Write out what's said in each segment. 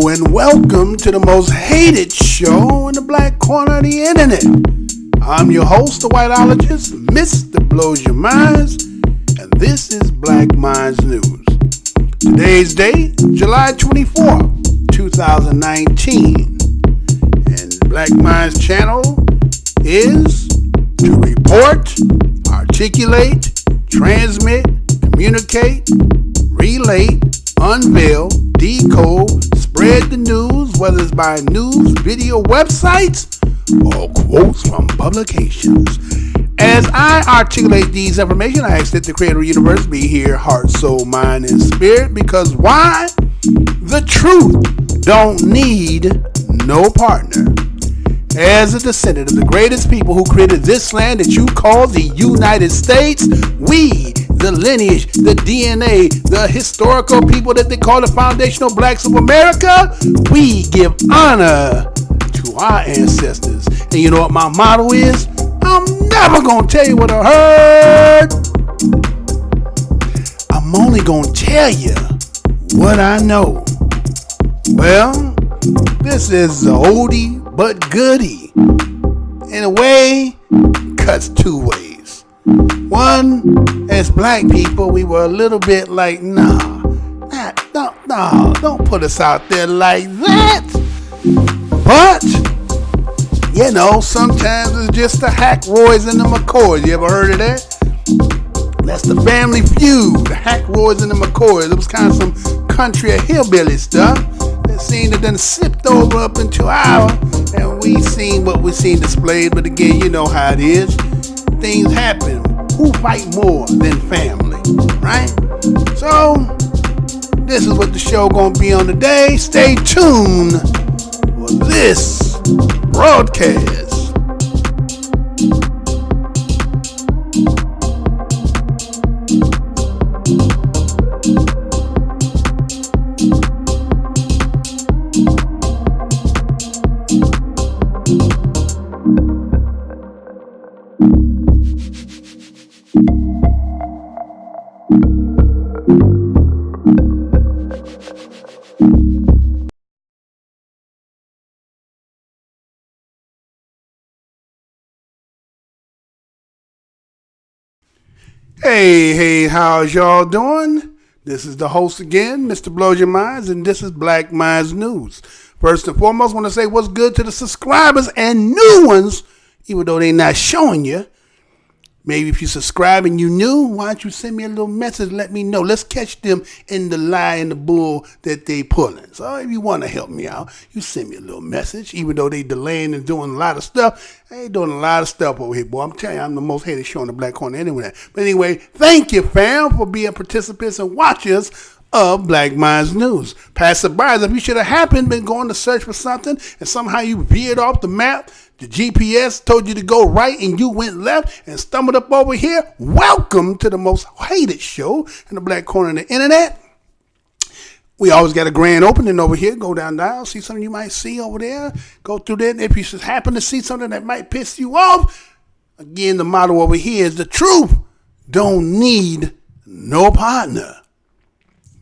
And welcome to the most hated show in the black corner of the internet. I'm your host, the whiteologist, Mr. Blows Your Minds, and this is Black Minds News. Today's date, July 24, 2019, and Black Minds channel is to report, articulate, transmit, communicate, relate, unveil, decode, spread the news, whether it's by news, video, websites, or quotes from publications. As I articulate these information, I ask that the creator of the universe be here, heart, soul, mind, and spirit, because why? The truth don't need no partner. As a descendant of the greatest people who created this land that you call the United States, we, the lineage, the DNA, the historical people that they call the foundational blacks of America, we give honor to our ancestors. And you know what my motto is? I'm never going to tell you what I heard. I'm only going to tell you what I know. Well, this is the oldie but goodie. In a way, cuts two ways. One, as black people, we were a little bit like, don't put us out there like that. But, you know, sometimes it's just the Hackroys and the McCoys. You ever heard of that? That's the Family Feud, the Hackroys and the McCoys. It was kind of some country or hillbilly stuff that seemed to then sipped over up into our, and we seen what we seen displayed. But again, you know how it is. Things happen. Who fight more than family, right? So, this is what the show gonna be on today. Stay tuned for this broadcast. Hey, how's y'all doing? This is the host again, Mr. Blows Your Minds, and this is Black Minds News. First and foremost, I want to say what's good to the subscribers and new ones, even though they're not showing you. Maybe if you subscribe and you new, why don't you send me a little message, let me know. Let's catch them in the lie and the bull that they pulling. So if you want to help me out, you send me a little message. Even though they delaying and doing a lot of stuff, they doing a lot of stuff over here, boy. I'm telling you, I'm the most hated show in the black corner anyway. But anyway, thank you, fam, for being participants and watchers of Black Minds News. Passerbys, if you should have happened, been going to search for something, and somehow you veered off the map, the GPS told you to go right and you went left and stumbled up over here, welcome to the most hated show in the black corner of the internet. We always got a grand opening over here. Go down the aisle, see something you might see over there. Go through there. If you should happen to see something that might piss you off, again, the motto over here is the truth don't need no partner.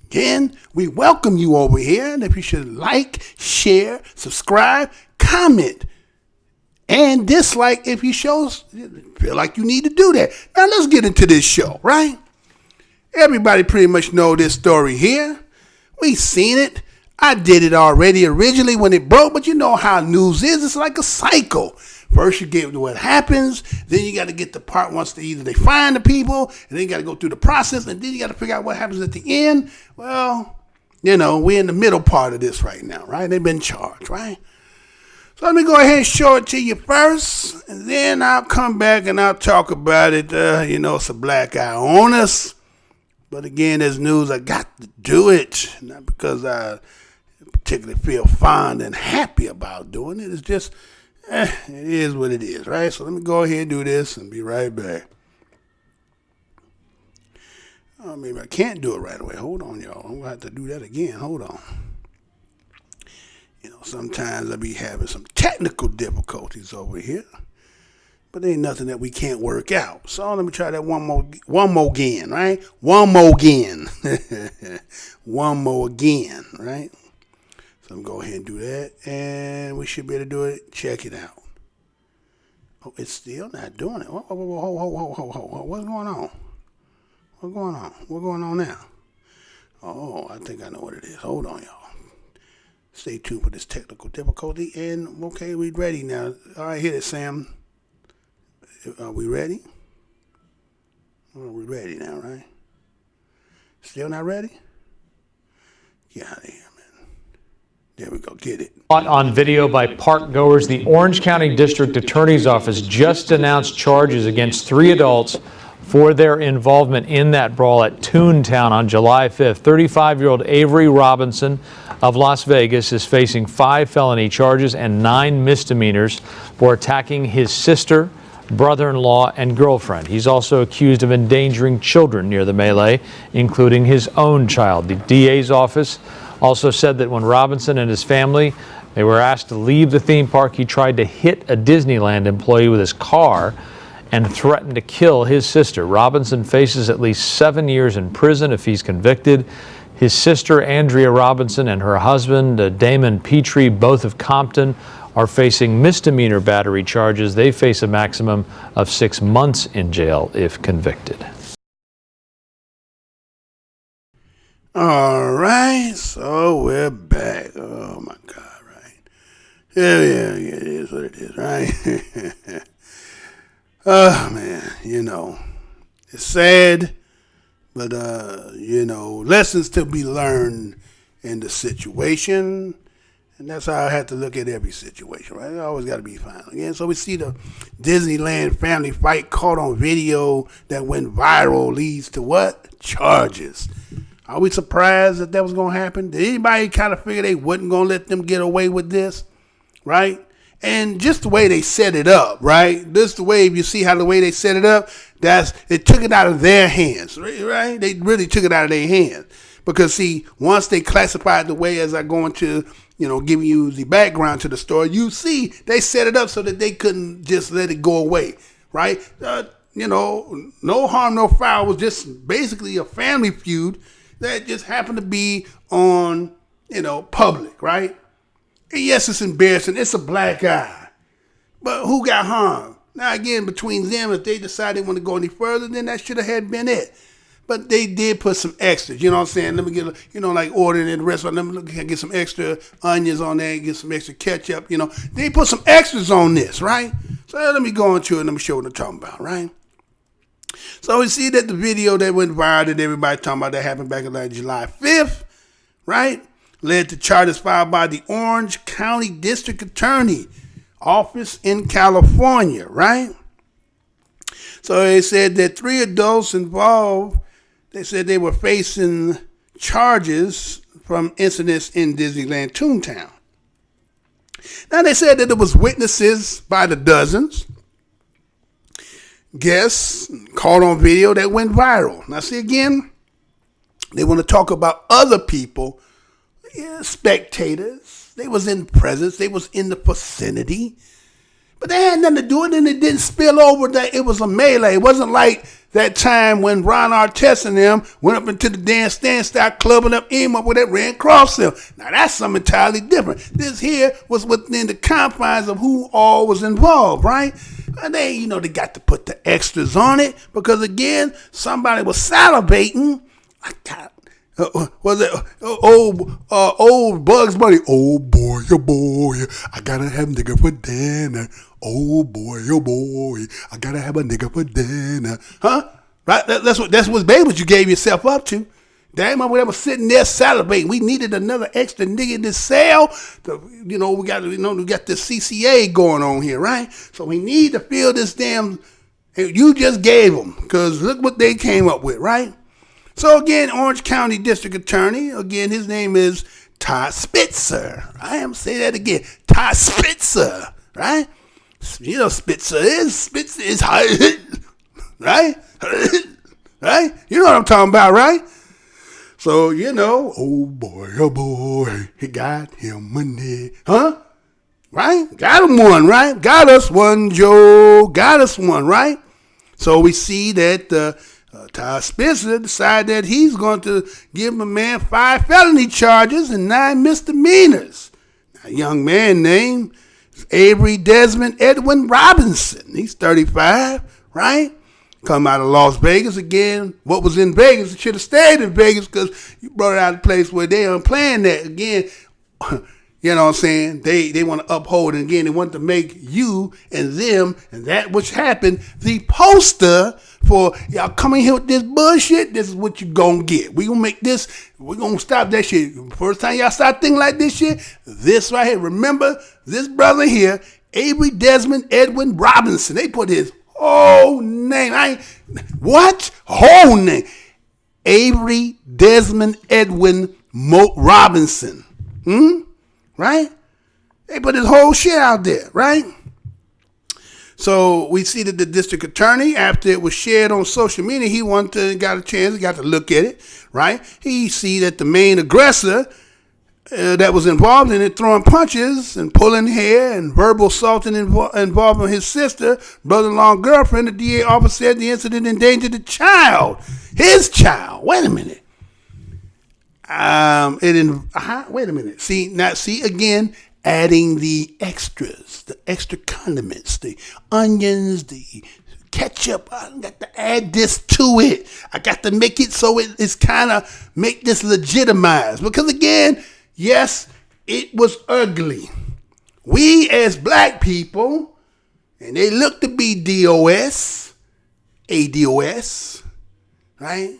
Again, we welcome you over here. And if you should like, share, subscribe, comment, and dislike if you feel like you need to do that. Now let's get into this show, right? Everybody pretty much know this story here. We seen it. I did it already originally when it broke, but you know how news is. It's like a cycle. First you get what happens, then you got to get the part once they find the people, and then you got to go through the process, and then you got to figure out what happens at the end. Well, you know, we're in the middle part of this right now, right? They've been charged, right? So let me go ahead and show it to you first, and then I'll come back and I'll talk about it. It's a black eye on us. But again, as news, I got to do it. Not because I particularly feel fond and happy about doing it. It's just, it is what it is, right? So let me go ahead and do this and be right back. Oh, maybe I can't do it right away. Hold on, y'all. I'm going to have to do that again. Hold on. You know, sometimes I be having some technical difficulties over here, but there ain't nothing that we can't work out. So let me try that one more again, right? One more again, right? So I'm going to go ahead and do that, and we should be able to do it. Check it out. Oh, it's still not doing it. Whoa, what's going on? What's going on? What's going on now? Oh, I think I know what it is. Hold on, y'all. Stay tuned for this technical difficulty. And, okay, we ready now. All right, hit it, Sam. Are we ready? Are we ready now, right? Still not ready? Get out of here, man. There we go. Get it. On video by park goers, the Orange County District Attorney's Office just announced charges against 3 adults for their involvement in that brawl at Toontown on July 5th. 35-year-old Avery Robinson of Las Vegas is facing 5 felony charges and 9 misdemeanors for attacking his sister, brother-in-law, and girlfriend. He's also accused of endangering children near the melee, including his own child. The DA's office also said that when Robinson and his family they were asked to leave the theme park, he tried to hit a Disneyland employee with his car and threatened to kill his sister. Robinson faces at least 7 years in prison if he's convicted. His sister, Andrea Robinson, and her husband, Damon Petrie, both of Compton, are facing misdemeanor battery charges. They face a maximum of 6 months in jail if convicted. All right, so we're back. Oh, my God, right? Yeah, it is what it is, right? Oh, man, it's sad, but, lessons to be learned in the situation. And that's how I have to look at every situation, right? I always got to be fine. Again, so we see the Disneyland family fight caught on video that went viral leads to what? Charges. Are we surprised that was going to happen? Did anybody kind of figure they wasn't going to let them get away with this, right? And just the way they set it up, right? This the way, if you see how the way they set it up, they took it out of their hands, right? They really took it out of their hands. Because, see, once they classified the way as I go into, giving you the background to the story, you see they set it up so that they couldn't just let it go away, right? No harm, no foul was just basically a family feud that just happened to be on, public, right? And yes, it's embarrassing. It's a black eye. But who got harmed? Now, again, between them, if they decide they want to go any further, then that should have had been it. But they did put some extras, you know what I'm saying? Let me get, like ordering at the restaurant, let me get some extra onions on there, get some extra ketchup, They put some extras on this, right? So let me go into it and let me show what I'm talking about, right? So we see that the video that went viral that everybody talking about that happened back on July 5th, right? Led to charges filed by the Orange County District Attorney Office in California, right? So they said that 3 adults involved, they said they were facing charges from incidents in Disneyland Toontown. Now they said that there was witnesses by the dozens, guests caught on video that went viral. Now see again, they want to talk about other people, spectators. They was in presence. They was in the vicinity. But they had nothing to do with it, and it didn't spill over that it was a melee. It wasn't like that time when Ron Artest and them went up into the dance stand, started clubbing up, aim up with that ran across them. Now that's something entirely different. This here was within the confines of who all was involved, right? And they, they got to put the extras on it because again, somebody was salivating. Was it old Bugs Bunny? Oh boy, I gotta have nigga for dinner. Oh boy, I gotta have a nigga for dinner. Huh? Right? That's what baby you gave yourself up to. Damn, we was sitting there salivating. We needed another extra nigga in this cell. We got this CCA going on here, right? So we need to fill this damn. You just gave them because look what they came up with, right? So again, Orange County District Attorney, again, his name is Todd Spitzer. I am say that again, Todd Spitzer, right? Spitzer is high, right? Right? You know what I'm talking about, right? So, oh boy, he got him money, huh? Right? Got him one, right? Got us one, Joe. Got us one, right? So we see that Todd Spencer decided that he's going to give a man 5 felony charges and 9 misdemeanors. A young man named Avery Desmond Edwin Robinson. He's 35, right? Come out of Las Vegas again. What was in Vegas, it should have stayed in Vegas because you brought it out of a place where they aren't playing that. Again, you know what I'm saying? They want to uphold, and again, they want to make you and them and that which happened the poster for y'all coming here with this bullshit. This is what you gonna get. We gonna make this, we gonna stop that shit. First time y'all start thinking like this shit, this right here. Remember this brother here, Avery Desmond Edwin Robinson. They put his whole name. What? Whole name. Avery Desmond Edwin Robinson. Right? They put his whole shit out there, right? So we see that the district attorney, after it was shared on social media, he got to look at it, right? He see that the main aggressor that was involved in it, throwing punches and pulling hair and verbal assaulting involving his sister, brother-in-law, and girlfriend. The DA officer said the incident endangered the child, his child. Wait a minute. Wait a minute. See again, adding the extras, the extra condiments, the onions, the ketchup. I got to add this to it. I got to make it so it's kind of make this legitimized. Because again, yes, it was ugly. We as black people, and they look to be DOS, ADOS, right?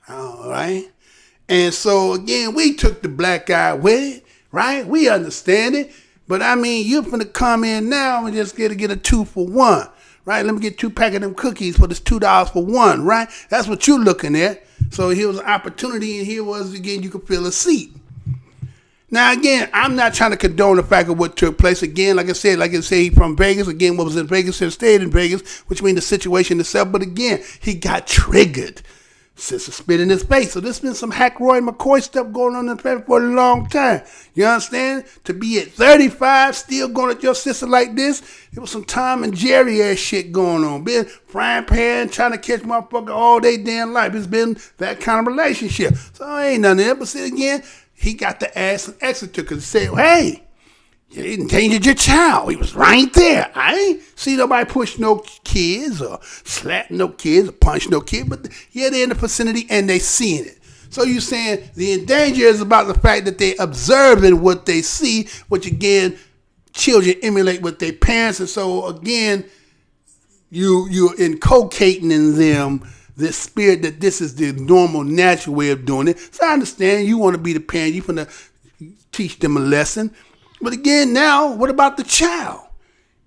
All right. And so, again, we took the black eye with it, right? We understand it. But, I mean, you're finna come in now and just get a 2 for 1, right? Let me get 2 pack of them cookies for this $2 for 1, right? That's what you're looking at. So here was an opportunity, and here was, again, you could fill a seat. Now, again, I'm not trying to condone the fact of what took place. Again, like I said, he from Vegas. Again, what was in Vegas should have stayed in Vegas, which means the situation itself. But, again, he got triggered. Sister spit in his face. So there's been some Hackroy McCoy stuff going on in the family for a long time. You understand? To be at 35, still going at your sister like this, it was some Tom and Jerry ass shit going on. Been frying pan, trying to catch motherfucker all day damn life. It's been that kind of relationship. So ain't nothing there. But see, again, he got the ass and Exeter because he said, hey, you endangered your child. He was right there. I ain't see nobody push no kids or slap no kids or punch no kid, but yeah, they're in the vicinity and they seeing it. So you saying the endanger is about the fact that they observing what they see, which again, children emulate with their parents. And so again, you're inculcating in them this spirit that this is the normal, natural way of doing it. So I understand you want to be the parent. You want to teach them a lesson. But again, now, what about the child?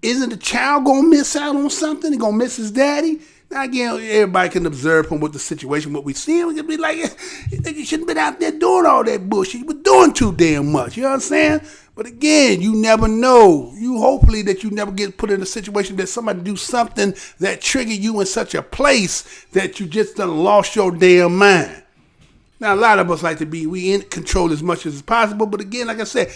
Isn't the child going to miss out on something? He going to miss his daddy? Now, again, everybody can observe from what the situation, what we see. We can be like, you shouldn't have been out there doing all that bullshit. You were doing too damn much. You know what I'm saying? But again, you never know. Hopefully that you never get put in a situation that somebody do something that trigger you in such a place that you just done lost your damn mind. Now, a lot of us like to be, we in control as much as possible. But again, like I said,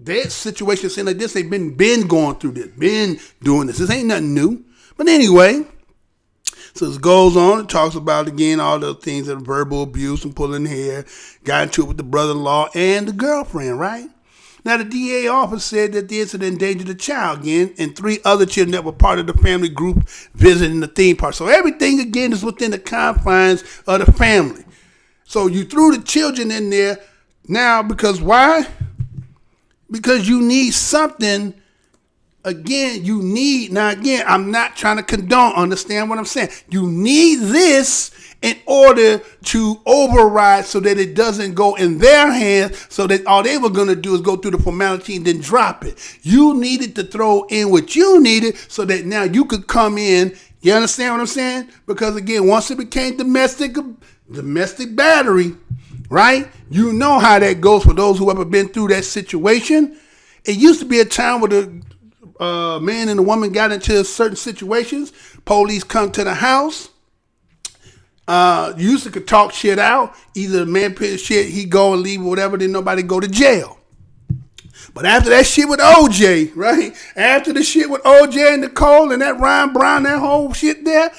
their situation seem like this. They've been going through this, been doing this. This ain't nothing new. But anyway, so it goes on. It talks about, again, all the things that are verbal abuse and pulling hair. Got into it with the brother-in-law and the girlfriend, right? Now, the DA office said that the incident endangered the child again and 3 other children that were part of the family group visiting the theme park. So everything, again, is within the confines of the family. So you threw the children in there now because why? Because you need something, again, I'm not trying to condone, understand what I'm saying. You need this in order to override so that it doesn't go in their hands, so that all they were going to do is go through the formality and then drop it. You needed to throw in what you needed so that now you could come in, you understand what I'm saying? Because again, once it became domestic battery, right? You know how that goes for those who ever been through that situation. It used to be a time where the man and the woman got into certain situations. Police come to the house. You used to could talk shit out. Either the man put shit, he go and leave or whatever, then nobody go to jail. But after that shit with OJ, right? After the shit with OJ and Nicole and that Ryan Brown, that whole shit there,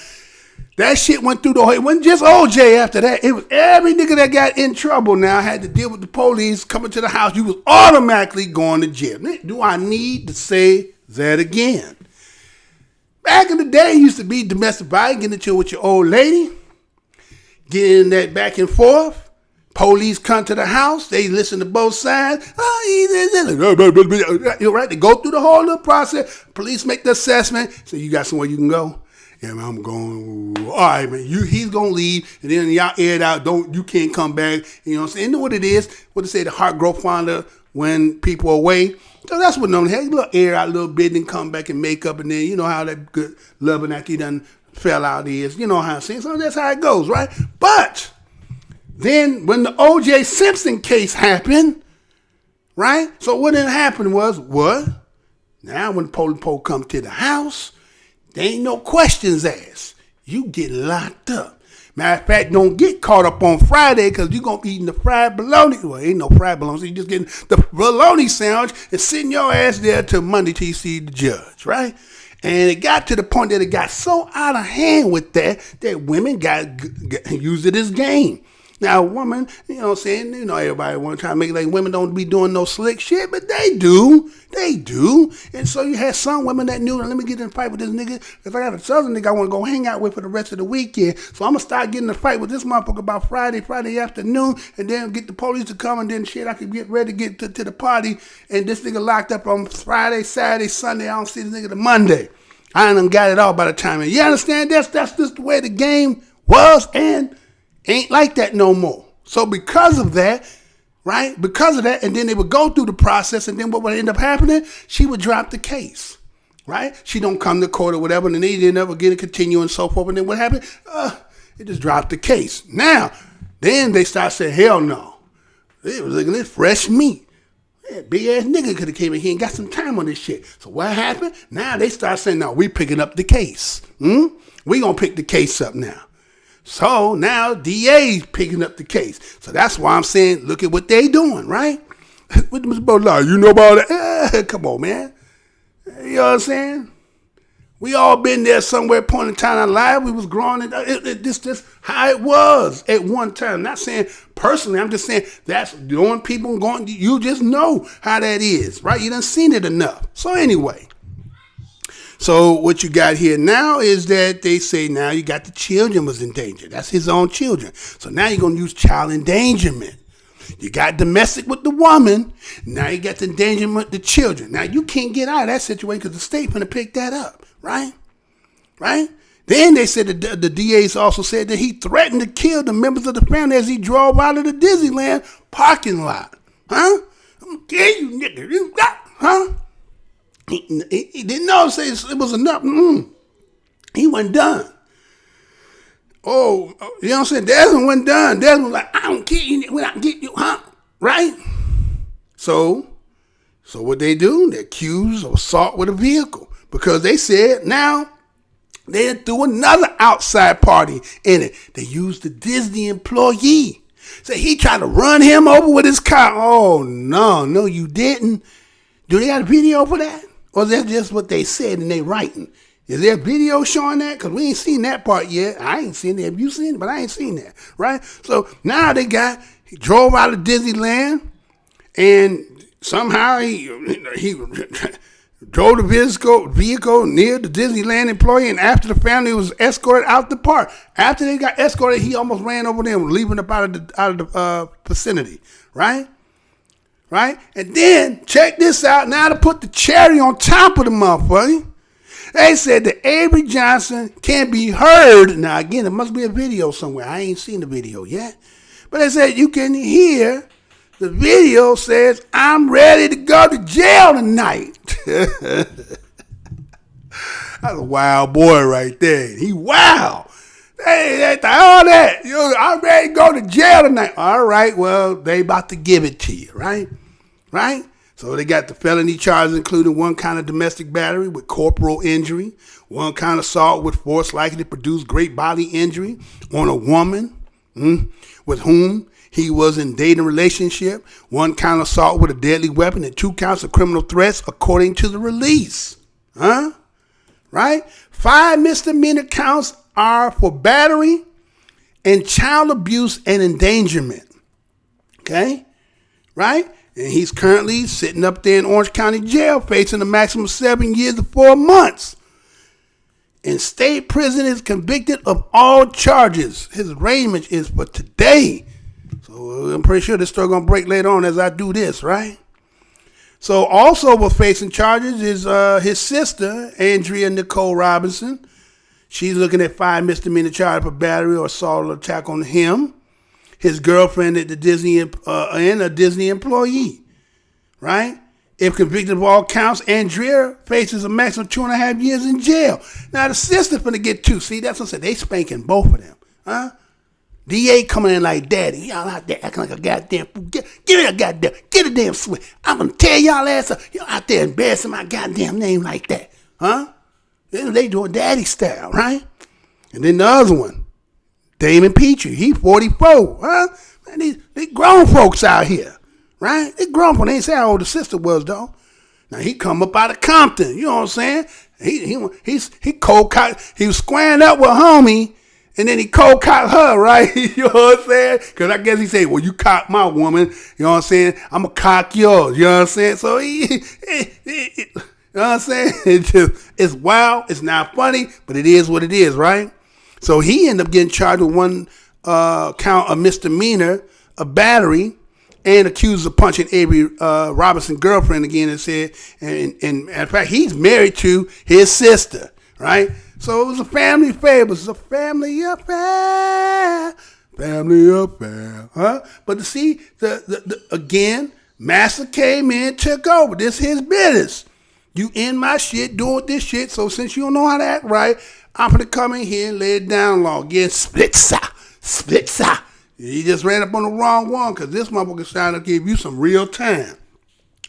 That shit went through the whole, it wasn't just OJ after that. It was every nigga that got in trouble now had to deal with the police coming to the house. You was automatically going to jail. Do I need to say that again? Back in the day, it used to be domestic violence, getting into it with your old lady, getting that back and forth. Police come to the house. They listen to both sides. You're right. They go through the whole little process. Police make the assessment. So you got somewhere you can go? Yeah, man, I'm going. All right, man. He's gonna leave, and then y'all air it out. You can't come back. You know what I'm saying? You know what it is? What they say, the heart grow fonder when people are away. So that's what normally happens. A little air out a little bit, then come back and make up, and then you know how that good loving after you done fell out is. You know how I'm saying? So that's how it goes, right? But then when the O.J. Simpson case happened, right? So what had happened was, what? Now when the police come to the house, there ain't no questions asked. You get locked up. Matter of fact, don't get caught up on Friday because you're going to be eating the fried bologna. Well, ain't no fried bologna. So you're just getting the bologna sandwich and sitting your ass there till Monday till you see the judge, right? And it got to the point that it got so out of hand with that women got used it as game. Now, a woman, you know what I'm saying, you know, everybody want to try to make it like women don't be doing no slick shit, but they do. They do. And so you had some women that knew, let me get in a fight with this nigga, because I got a southern nigga I want to go hang out with for the rest of the weekend. So I'm going to start getting in a fight with this motherfucker about Friday afternoon, and then get the police to come, and then shit, I could get ready to get to the party, and this nigga locked up on Friday, Saturday, Sunday, I don't see this nigga to Monday. I done got it all by the time. You understand? That's just the way the game was, and ain't like that no more. So because of that, right? Because of that, and then they would go through the process, and then what would end up happening? She would drop the case, right? She don't come to court or whatever, and then they didn't ever get it continue and so forth. And then what happened? It just dropped the case. Now, then they start saying, hell no. It was looking at fresh meat. Yeah, big ass nigga could have came in here and got some time on this shit. So what happened? Now they start saying, no, we picking up the case. We gonna pick the case up now. So now DA's picking up the case. So that's why I'm saying, look at what they doing, right? With Mr. Bowler, you know about it? Come on, man. You know what I'm saying? We all been there somewhere point in time in our life. We was growing. This how it was at one time. Not saying personally. I'm just saying that's the only people going. You just know how that is, right? You done seen it enough. So anyway. So what you got here now is that they say now you got the children was in danger. That's his own children. So now you're going to use child endangerment. You got domestic with the woman. Now you got the endangerment with the children. Now you can't get out of that situation because the state going to pick that up, right? Right? Then they said that the DAs also said that he threatened to kill the members of the family as he drove out of the Disneyland parking lot. Huh? I'm going to kill you, nigga. You got, huh? He didn't know say it was enough. He wasn't done. Oh, you know what I'm saying? Desmond wasn't done. Desmond was like, I don't kill you when I get you, huh? Right? So what they do? They're accused of assault with a vehicle because they said now they threw another outside party in it. They used the Disney employee. So he tried to run him over with his car. Oh, no, you didn't. Do they got a video for that? Or is that just what they said in their writing? Is there a video showing that? Because we ain't seen that part yet. I ain't seen it. Have you seen it? But I ain't seen that, right? So now he drove out of Disneyland, and somehow he drove the vehicle near the Disneyland employee, and after the family was escorted out the park. After they got escorted, he almost ran over them, leaving up out of the vicinity, right? Right? And then, check this out, now to put the cherry on top of the motherfucker, they said that Avery Johnson can be heard. Now, again, there must be a video somewhere. I ain't seen the video yet. But they said you can hear the video says, I'm ready to go to jail tonight. That's a wild boy right there. He wild. Hey, all that. I'm ready to go to jail tonight. All right, well, they about to give it to you, right? Right? So they got the felony charges, including one count of domestic battery with corporal injury, one count of assault with force likely to produce great bodily injury on a woman with whom he was in dating relationship, one count of assault with a deadly weapon, and 2 counts of criminal threats, according to the release. Huh? Right? 5 misdemeanor counts are for battery and child abuse and endangerment. Okay? Right? And he's currently sitting up there in Orange County Jail facing a maximum of 7 years and 4 months. In state prison is convicted of all charges. His arraignment is for today. So I'm pretty sure this story going to break later on as I do this, right? So also was facing charges is his sister, Andrea Nicole Robinson. She's looking at 5 misdemeanor charges for battery or assault or attack on him, his girlfriend at the Disney, and a Disney employee, right? If convicted of all counts, Andrea faces a maximum of 2.5 years in jail. Now the sister finna get 2. See, that's what I said. They spanking both of them, huh? DA coming in like daddy. Y'all out there acting like a goddamn fool. Get a goddamn, get a damn switch. I'm gonna tear y'all ass up. Y'all out there embarrassing my goddamn name like that, huh? They doing daddy style, right? And then the other one, Damon Petrie. He 44, huh? Man, they grown folks out here, right? They grown folks. They ain't say how old the sister was though. Now he come up out of Compton. You know what I'm saying? He cold cocked. He was squaring up with homie. And then he cold cocked her, right? You know what I'm saying? Because I guess he said, well, you cock my woman. You know what I'm saying? I'm going to cock yours. You know what I'm saying? So, you know what I'm saying? It's wild. It's not funny, but it is what it is, right? So he ended up getting charged with 1 count of misdemeanor, a battery, and accused of punching Avery Robinson's girlfriend again and said, and in fact, he's married to his sister, right? So it was a family affair. It was a family affair. Family affair. Huh? But to see, again, Master came in, took over. This his business. You in my shit, doing this shit. So since you don't know how to act right, I'm going to come in here and lay it down law. Again, splitza. You just ran up on the wrong one because this motherfucker trying to give you some real time.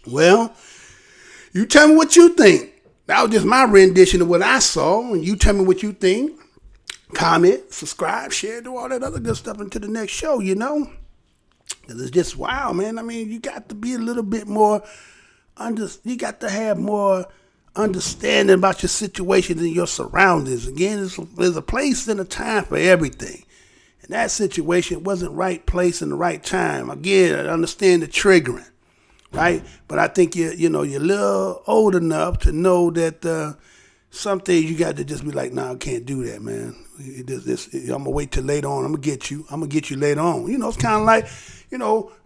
Well, you tell me what you think. That was just my rendition of what I saw, and you tell me what you think. Comment, subscribe, share, do all that other good stuff until the next show, you know? Because it's just wild, man. I mean, you got to be a little bit more, you got to have more understanding about your situations and your surroundings. Again, there's a place and a time for everything. And that situation wasn't right place and the right time. Again, I understand the triggering. Right, but I think you're a little old enough to know that some things you got to just be like, nah, I can't do that, man. I'm gonna wait till later on. I'm gonna get you later on. You know, it's kind of like,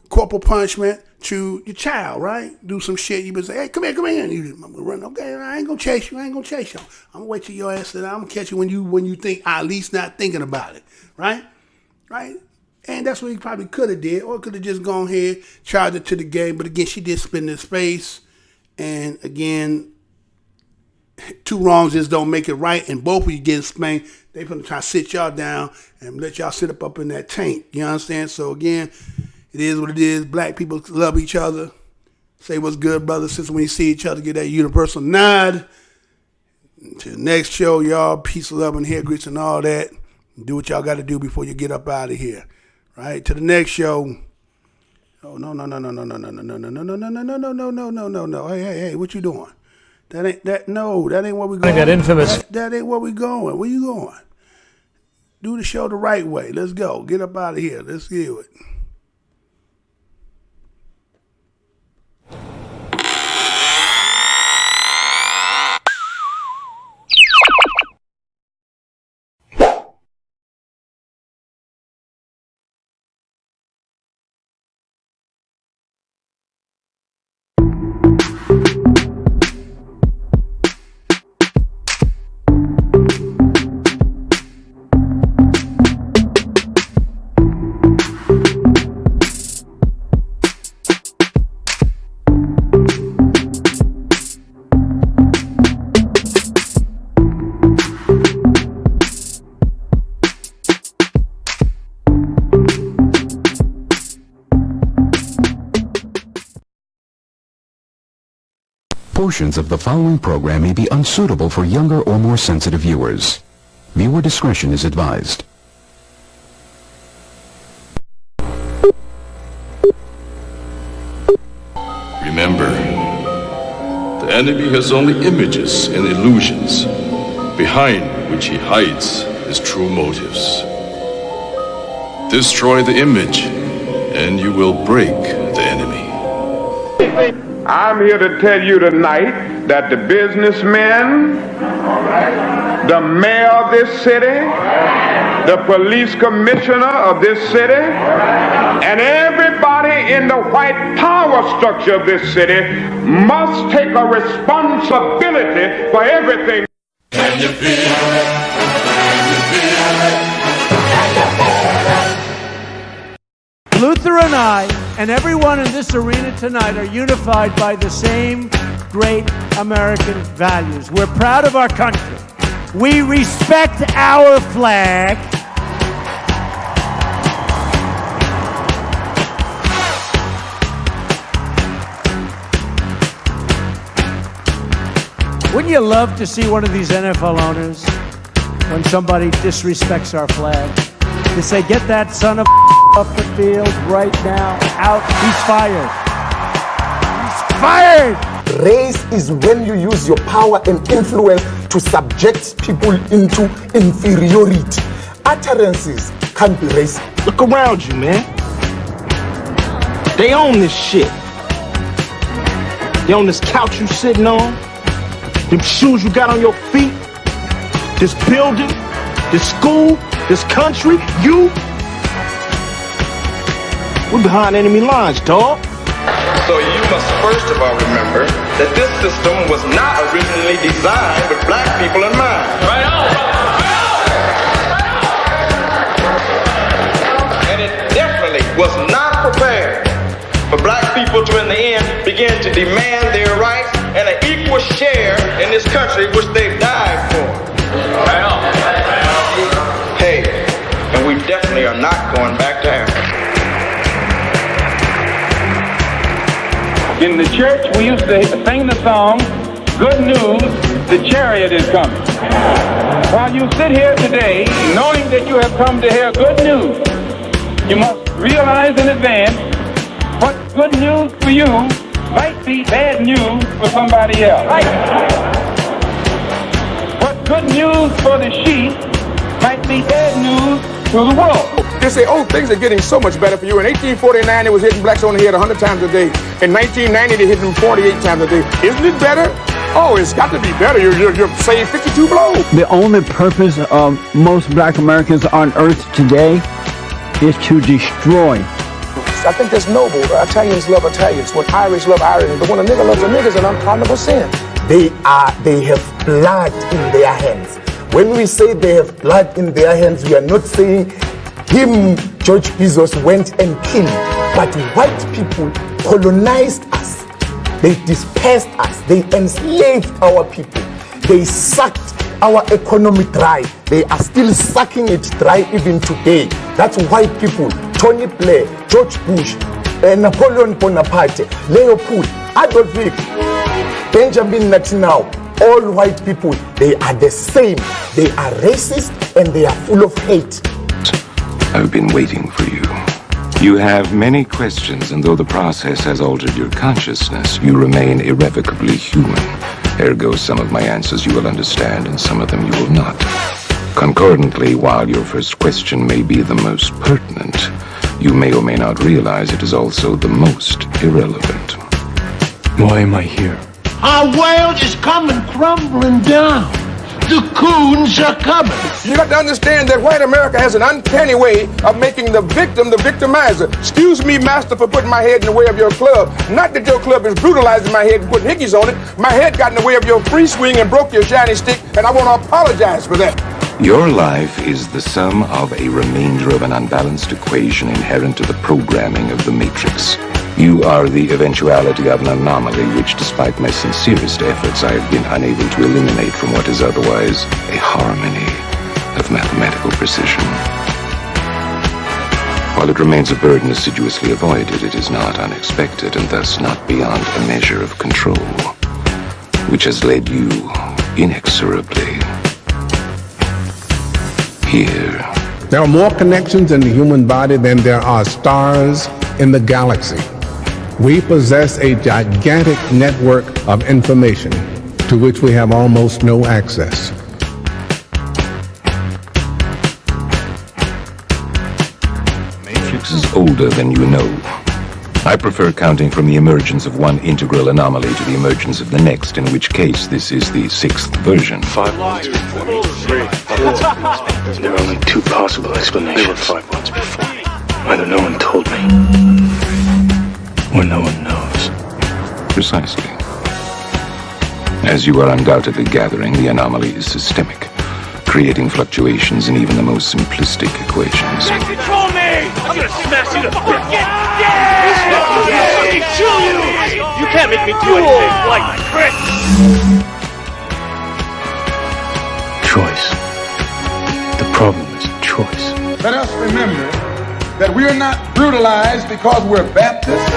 corporal punishment to your child, right? Do some shit. You would say, hey, come here. I'm gonna run. Okay, I ain't gonna chase you. I'm gonna wait till your ass sit down. I'm gonna catch you when you think at least not thinking about it, right? Right. And that's what he probably could have did, or could have just gone ahead, charged it to the game. But again, she did spit in his face. And again, 2 wrongs just don't make it right. And both of you getting spanked. They finna try to sit y'all down and let y'all sit up in that tank. You understand? So again, it is what it is. Black people love each other. Say what's good, brother, sister. When you see each other, get that universal nod. Until the next show, y'all. Peace, love, and hair grease and all that. Do what y'all got to do before you get up out of here. Right, to the next show. Oh no. Hey, what you doing? That ain't where we going. That infamous. That ain't where we going. Where you going? Do the show the right way. Let's go. Get up out of here. Let's do it. Portions of the following program may be unsuitable for younger or more sensitive viewers. Viewer discretion is advised. Remember, the enemy has only images and illusions, behind which he hides his his true motives. Destroy the image, and you will break the enemy. I'm here to tell you tonight that the businessmen, the mayor of this city, the police commissioner of this city, and everybody in the white power structure of this city must take a responsibility for everything. Can you feel it? Can you feel it? Luther and I and everyone in this arena tonight are unified by the same great American values. We're proud of our country. We respect our flag. Wouldn't you love to see one of these NFL owners, when somebody disrespects our flag, to say, get that son of off the field right now, out, he's fired. He's fired! Race is when you use your power and influence to subject people into inferiority. Utterances can't be racist. Look around you, man. They own this shit. They own this couch you sitting on, them shoes you got on your feet, this building, this school, this country, you. We're behind enemy lines, dog. So you must first of all remember that this system was not originally designed with black people in mind. Right on. And it definitely was not prepared for black people to in the end begin to demand their rights and an equal share in this country which they've died for. Right on. Hey, and we definitely are not going back to Africa. In the church, we used to sing the song, "Good News, the chariot is coming." While you sit here today, knowing that you have come to hear good news, you must realize in advance what good news for you might be bad news for somebody else. What good news for the sheep might be bad news to the world. They say, oh, things are getting so much better for you. In 1849, it was hitting blacks on the head 100 times a day. In 1990, they hit them 48 times a day. Isn't it better? Oh, it's got to be better. You're saved 52 blows. The only purpose of most black Americans on earth today is to destroy. I think that's noble. Italians love Italians. When Irish love Irish, but when a nigga loves a nigga, it's an unpardonable sin. They have blood in their hands. When we say they have blood in their hands, we are not saying him, George Bezos, went and killed. But white people colonized us. They dispersed us. They enslaved our people. They sucked our economy dry. They are still sucking it dry even today. That's white people. Tony Blair, George Bush, Napoleon Bonaparte, Leopold, Adolf Hitler, Benjamin Netanyahu. All white people, they are the same. They are racist and they are full of hate. I've been waiting for you. You have many questions, and though the process has altered your consciousness, you remain irrevocably human. Ergo, some of my answers you will understand, and some of them you will not. Concordantly, while your first question may be the most pertinent, you may or may not realize it is also the most irrelevant. Why am I here? Our world is coming crumbling down. The coons are coming. You got to understand that white America has an uncanny way of making the victim the victimizer. Excuse me, master, for putting my head in the way of your club. Not that your club is brutalizing my head and putting hickeys on it. My head got in the way of your free swing and broke your shiny stick, and I want to apologize for that. Your life is the sum of a remainder of an unbalanced equation inherent to the programming of the Matrix. You are the eventuality of an anomaly which, despite my sincerest efforts, I have been unable to eliminate from what is otherwise a harmony of mathematical precision. While it remains a burden assiduously avoided, it is not unexpected and thus not beyond a measure of control, which has led you inexorably here. There are more connections in the human body than there are stars in the galaxy. We possess a gigantic network of information to which we have almost no access. complex is older than you know. I prefer counting from the emergence of one integral anomaly to the emergence of the next, in which case this is the 6th version. 5 ones before me. 3, 4. There are only 2 possible explanations. There were 5 ones before me. Either no one told me, or no one knows. Precisely. As you are undoubtedly gathering, the anomaly is systemic, creating fluctuations in even the most simplistic equations. Control me! I'm gonna smash you to fucking kill you! You can't make me do anything like my friend! Choice. The problem is choice. Let us remember that we are not brutalized because we're Baptists.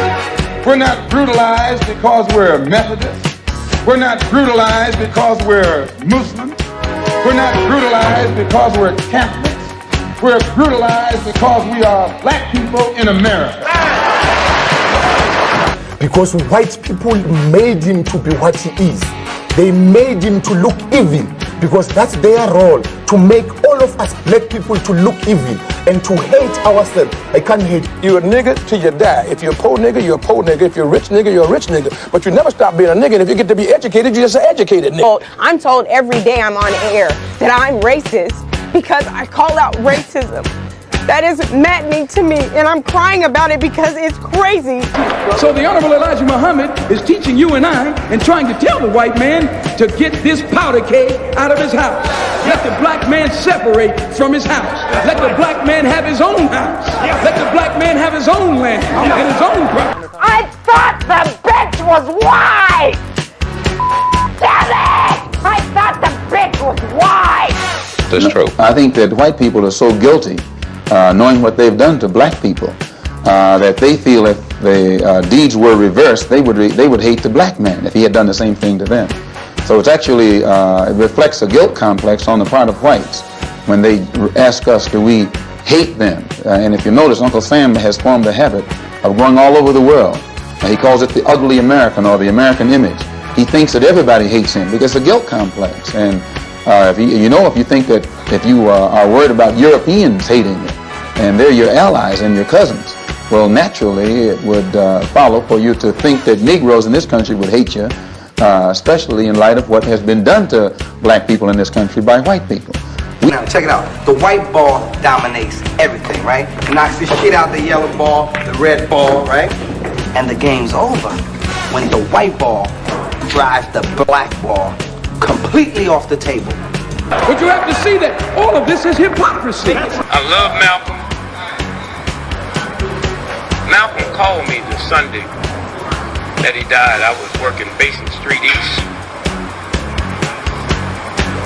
We're not brutalized because we're Methodists. We're not brutalized because we're Muslims. We're not brutalized because we're Catholics. We're brutalized because we are black people in America. Because white people made him to be what he is. They made him to look evil, because that's their role, to make all of us black people to look evil and to hate ourselves. I can't hate. You're a nigga till you die. If you're a poor nigga, you're a poor nigga. If you're a rich nigga, you're a rich nigga. But you never stop being a nigga, and if you get to be educated, you're just an educated nigga. Well, I'm told every day I'm on air that I'm racist because I call out racism. That is maddening to me, and I'm crying about it because it's crazy. So the Honorable Elijah Muhammad is teaching you and I and trying to tell the white man to get this powder keg out of his house. Let the black man separate from his house. Let the black man have his own house. Let the black man have his own land and his own property. I thought the bitch was white! Damn it! I thought the bitch was white! That's true. I think that white people are so guilty, knowing what they've done to black people, that they feel if the deeds were reversed, they would hate the black man if he had done the same thing to them. So it's actually, it reflects a guilt complex on the part of whites when they ask us, do we hate them? And if you notice, Uncle Sam has formed a habit of going all over the world. He calls it the ugly American, or the American image. He thinks that everybody hates him because it's a guilt complex. And if you think that if you are worried about Europeans hating you, and they're your allies and your cousins, well, naturally it would follow for you to think that Negroes in this country would hate you, especially in light of what has been done to black people in this country by white people. Now, check it out. The white ball dominates everything, right? It knocks the shit out the yellow ball, the red ball, right? And the game's over when the white ball drives the black ball completely off the table. But you have to see that all of this is hypocrisy. I love Malcolm. Malcolm called me the Sunday that he died. I was working Basin Street East.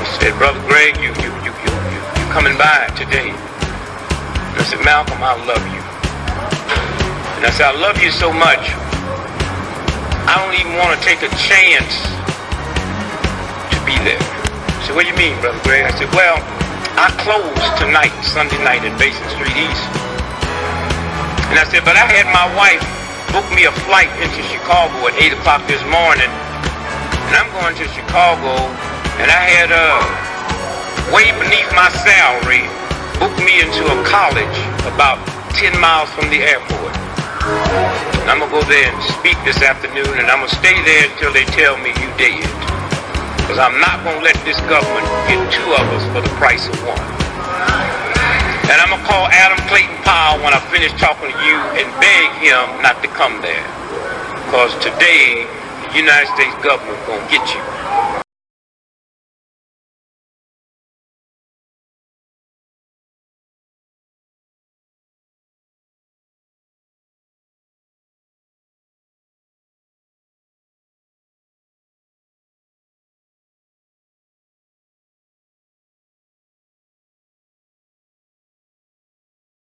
He said, Brother Greg, you coming by today? And I said, Malcolm, I love you. And I said, I love you so much, I don't even want to take a chance to be there. He said, what do you mean, Brother Greg? I said, well, I close tonight, Sunday night at Basin Street East. And I said, but I had my wife book me a flight into Chicago at 8 o'clock this morning. And I'm going to Chicago, and I had way beneath my salary, booked me into a college about 10 miles from the airport. And I'm going to go there and speak this afternoon, and I'm going to stay there until they tell me you dead. Because I'm not going to let this government get 2 of us for the price of 1. And I'm going to call Adam Clayton Powell when I finish talking to you and beg him not to come there. Because today, the United States government is going to get you.